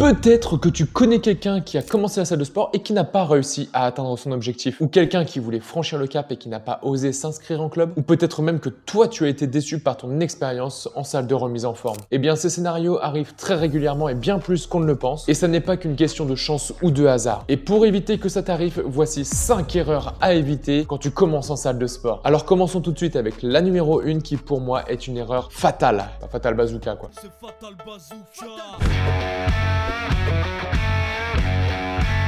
Peut-être que tu connais quelqu'un qui a commencé la salle de sport et qui n'a pas réussi à atteindre son objectif, ou quelqu'un qui voulait franchir le cap et qui n'a pas osé s'inscrire en club, ou peut-être même que toi tu as été déçu par ton expérience en salle de remise en forme. Eh bien ces scénarios arrivent très régulièrement et bien plus qu'on ne le pense, et ça n'est pas qu'une question de chance ou de hasard. Et pour éviter que ça t'arrive, voici 5 erreurs à éviter quand tu commences en salle de sport. Alors commençons tout de suite avec la numéro 1 qui pour moi est une erreur fatale. Pas fatal bazooka quoi. C'est fatal bazooka.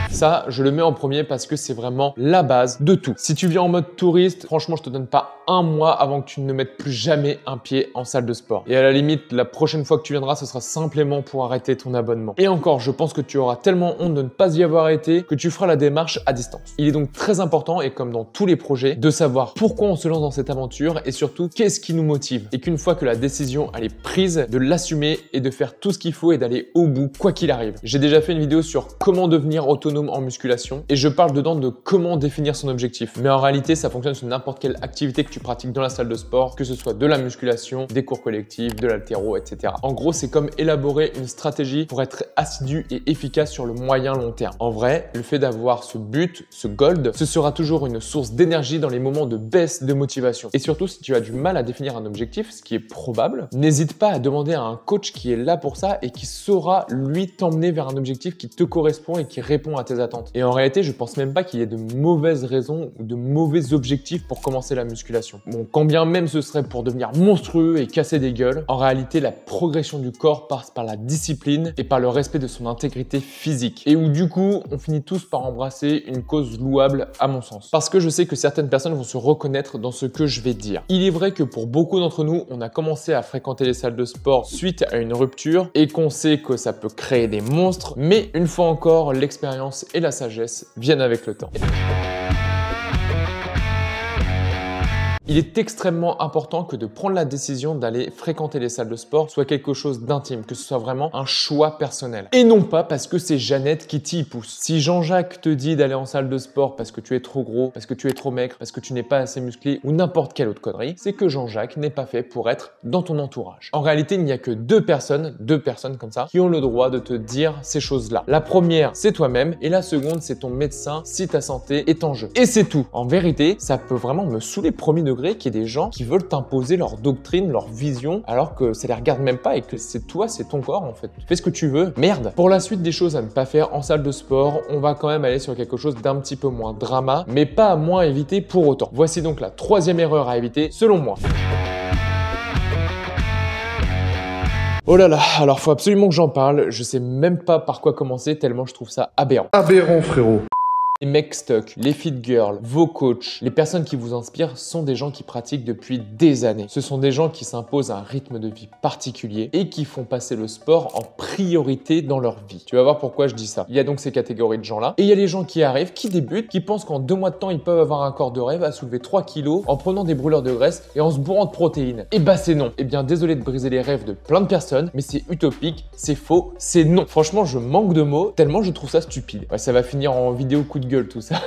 Ça, je le mets en premier parce que c'est vraiment la base de tout. Si tu viens en mode touriste, franchement, je te donne pas un mois avant que tu ne mettes plus jamais un pied en salle de sport. Et à la limite, la prochaine fois que tu viendras, ce sera simplement pour arrêter ton abonnement. Et encore, je pense que tu auras tellement honte de ne pas y avoir été que tu feras la démarche à distance. Il est donc très important, et comme dans tous les projets, de savoir pourquoi on se lance dans cette aventure et surtout qu'est-ce qui nous motive. Et qu'une fois que la décision elle est prise, de l'assumer et de faire tout ce qu'il faut et d'aller au bout, quoi qu'il arrive. J'ai déjà fait une vidéo sur comment devenir autonome en musculation et je parle dedans de comment définir son objectif. Mais en réalité, ça fonctionne sur n'importe quelle activité que tu pratiques dans la salle de sport, que ce soit de la musculation, des cours collectifs, de l'haltéro, etc. En gros, c'est comme élaborer une stratégie pour être assidu et efficace sur le moyen long terme. En vrai, le fait d'avoir ce but, ce gold, ce sera toujours une source d'énergie dans les moments de baisse de motivation. Et surtout, si tu as du mal à définir un objectif, ce qui est probable, n'hésite pas à demander à un coach qui est là pour ça et qui saura, lui, t'emmener vers un objectif qui te correspond et qui répond à tes attentes. Et en réalité, je pense même pas qu'il y ait de mauvaises raisons ou de mauvais objectifs pour commencer la musculation. Bon, quand bien même ce serait pour devenir monstrueux et casser des gueules, en réalité, la progression du corps passe par la discipline et par le respect de son intégrité physique. Et où du coup, on finit tous par embrasser une cause louable à mon sens. Parce que je sais que certaines personnes vont se reconnaître dans ce que je vais dire. Il est vrai que pour beaucoup d'entre nous, on a commencé à fréquenter les salles de sport suite à une rupture et qu'on sait que ça peut créer des monstres, mais une fois encore, l'expérience et la sagesse viennent avec le temps. Il est extrêmement important que de prendre la décision d'aller fréquenter les salles de sport soit quelque chose d'intime, que ce soit vraiment un choix personnel. Et non pas parce que c'est Jeannette qui t'y pousse. Si Jean-Jacques te dit d'aller en salle de sport parce que tu es trop gros, parce que tu es trop maigre, parce que tu n'es pas assez musclé ou n'importe quelle autre connerie, c'est que Jean-Jacques n'est pas fait pour être dans ton entourage. En réalité, il n'y a que deux personnes comme ça, qui ont le droit de te dire ces choses-là. La première, c'est toi-même et la seconde, c'est ton médecin si ta santé est en jeu. Et c'est tout. En vérité, ça peut vraiment me saouler premier degré qu'il y ait des gens qui veulent t'imposer leur doctrine, leur vision, alors que ça les regarde même pas et que c'est toi, c'est ton corps en fait. Fais ce que tu veux, merde. Pour la suite des choses à ne pas faire en salle de sport, on va quand même aller sur quelque chose d'un petit peu moins drama, mais pas à moins éviter pour autant. Voici donc la troisième erreur à éviter selon moi. Oh là là, alors faut absolument que j'en parle, je sais même pas par quoi commencer tellement je trouve ça aberrant. Aberrant frérot. Les mecs stock, les fit girls, vos coachs, les personnes qui vous inspirent sont des gens qui pratiquent depuis des années. Ce sont des gens qui s'imposent un rythme de vie particulier et qui font passer le sport en priorité dans leur vie. Tu vas voir pourquoi je dis ça. Il y a donc ces catégories de gens-là et il y a les gens qui arrivent, qui débutent, qui pensent qu'en 2 mois de temps, ils peuvent avoir un corps de rêve à soulever 3 kilos en prenant des brûleurs de graisse et en se bourrant de protéines. Et bah c'est non. Eh bien désolé de briser les rêves de plein de personnes, mais c'est utopique, c'est faux, c'est non. Franchement, je manque de mots tellement je trouve ça stupide. Ouais, ça va finir en vidéo coup de gueule tout ça.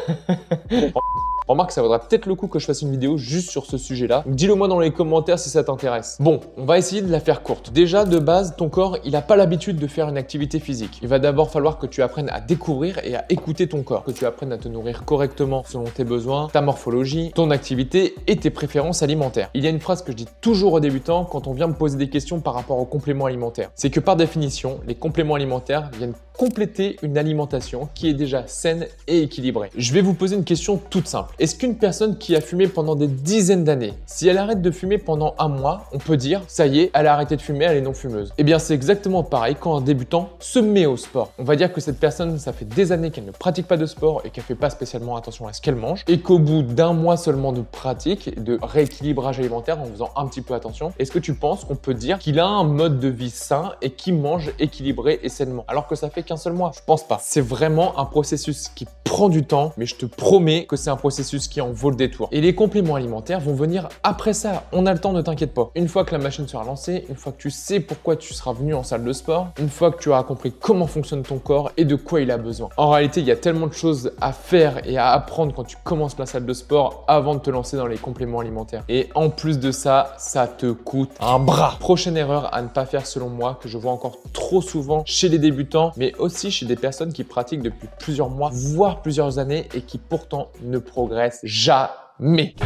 Remarque, ça vaudra peut-être le coup que je fasse une vidéo juste sur ce sujet-là. Dis-le moi dans les commentaires si ça t'intéresse. Bon, on va essayer de la faire courte. Déjà, de base, ton corps, il n'a pas l'habitude de faire une activité physique. Il va d'abord falloir que tu apprennes à découvrir et à écouter ton corps, que tu apprennes à te nourrir correctement selon tes besoins, ta morphologie, ton activité et tes préférences alimentaires. Il y a une phrase que je dis toujours aux débutants quand on vient me poser des questions par rapport aux compléments alimentaires. C'est que par définition, les compléments alimentaires viennent compléter une alimentation qui est déjà saine et équilibrée. Je vais vous poser une question toute simple. Est-ce qu'une personne qui a fumé pendant des dizaines d'années, si elle arrête de fumer pendant un mois, on peut dire, ça y est, elle a arrêté de fumer, elle est non fumeuse? Eh bien, c'est exactement pareil quand un débutant se met au sport. On va dire que cette personne, ça fait des années qu'elle ne pratique pas de sport et qu'elle fait pas spécialement attention à ce qu'elle mange et qu'au bout d'un mois seulement de pratique et de rééquilibrage alimentaire en faisant un petit peu attention, est-ce que tu penses qu'on peut dire qu'il a un mode de vie sain et qu'il mange équilibré et sainement alors que ça fait qu'un seul mois? Je pense pas. C'est vraiment un processus qui prend du temps, mais je te promets que c'est un processus qui en vaut le détour. Et les compléments alimentaires vont venir après ça. On a le temps, ne t'inquiète pas. Une fois que la machine sera lancée, une fois que tu sais pourquoi tu seras venu en salle de sport, une fois que tu auras compris comment fonctionne ton corps et de quoi il a besoin. En réalité, il y a tellement de choses à faire et à apprendre quand tu commences la salle de sport avant de te lancer dans les compléments alimentaires. Et en plus de ça, ça te coûte un bras. Prochaine erreur à ne pas faire selon moi, que je vois encore trop souvent chez les débutants, mais aussi chez des personnes qui pratiquent depuis plusieurs mois, voire plusieurs années et qui pourtant ne progressent jamais.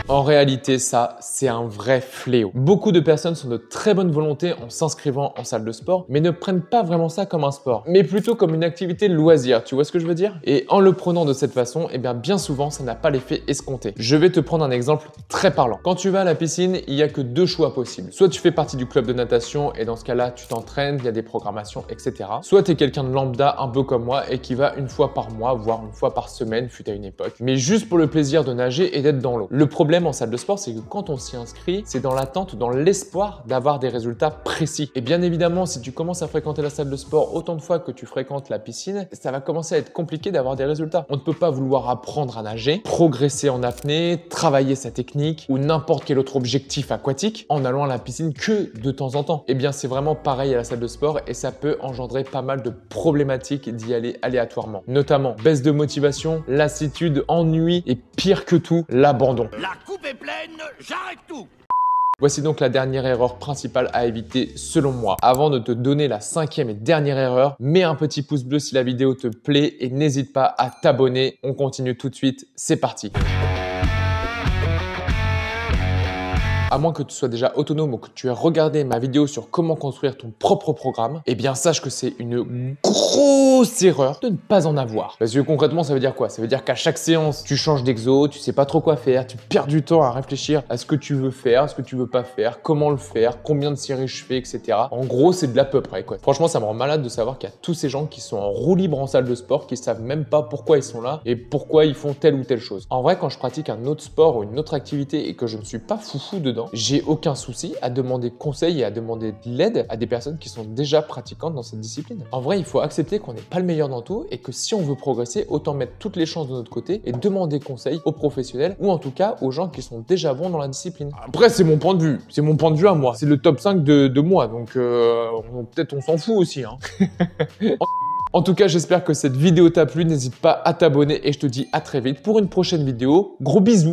En réalité, ça, c'est un vrai fléau. Beaucoup de personnes sont de très bonne volonté en s'inscrivant en salle de sport, mais ne prennent pas vraiment ça comme un sport, mais plutôt comme une activité loisir, tu vois ce que je veux dire? Et en le prenant de cette façon, eh bien souvent, ça n'a pas l'effet escompté. Je vais te prendre un exemple très parlant. Quand tu vas à la piscine, il n'y a que deux choix possibles. Soit tu fais partie du club de natation et dans ce cas-là, tu t'entraînes, il y a des programmations, etc. Soit tu es quelqu'un de lambda, un peu comme moi, et qui va une fois par mois, voire une fois par semaine, fut à une époque, mais juste pour le plaisir de nager et d'être dans l'eau. Le problème en salle de sport, c'est que quand on s'y inscrit, c'est dans l'attente, dans l'espoir d'avoir des résultats précis. Et bien évidemment, si tu commences à fréquenter la salle de sport autant de fois que tu fréquentes la piscine, ça va commencer à être compliqué d'avoir des résultats. On ne peut pas vouloir apprendre à nager, progresser en apnée, travailler sa technique ou n'importe quel autre objectif aquatique en allant à la piscine que de temps en temps. Et bien c'est vraiment pareil à la salle de sport et ça peut engendrer pas mal de problématiques d'y aller aléatoirement. Notamment baisse de motivation, lassitude, ennui et pire que tout, l'abandon. La coupe est pleine, j'arrête tout. Voici donc la dernière erreur principale à éviter selon moi. Avant de te donner la cinquième et dernière erreur, mets un petit pouce bleu si la vidéo te plaît et n'hésite pas à t'abonner. On continue tout de suite, c'est parti. À moins que tu sois déjà autonome ou que tu aies regardé ma vidéo sur comment construire ton propre programme, eh bien sache que c'est une grosse erreur de ne pas en avoir. Parce que concrètement, ça veut dire quoi? Ça veut dire qu'à chaque séance, tu changes d'exo, tu sais pas trop quoi faire, tu perds du temps à réfléchir à ce que tu veux faire, ce que tu veux pas faire, comment le faire, combien de séries je fais, etc. En gros, c'est de l'à peu près, quoi. Franchement, ça me rend malade de savoir qu'il y a tous ces gens qui sont en roue libre en salle de sport, qui savent même pas pourquoi ils sont là et pourquoi ils font telle ou telle chose. En vrai, quand je pratique un autre sport ou une autre activité et que je ne suis pas foufou dedans, j'ai aucun souci à demander conseil et à demander de l'aide à des personnes qui sont déjà pratiquantes dans cette discipline. En vrai, il faut accepter qu'on n'est pas le meilleur dans tout et que si on veut progresser, autant mettre toutes les chances de notre côté et demander conseil aux professionnels ou en tout cas aux gens qui sont déjà bons dans la discipline. Après, c'est mon point de vue. C'est mon point de vue à moi. C'est le top 5 de moi, donc peut-être on s'en fout aussi, hein. En tout cas, j'espère que cette vidéo t'a plu. N'hésite pas à t'abonner et je te dis à très vite pour une prochaine vidéo. Gros bisous!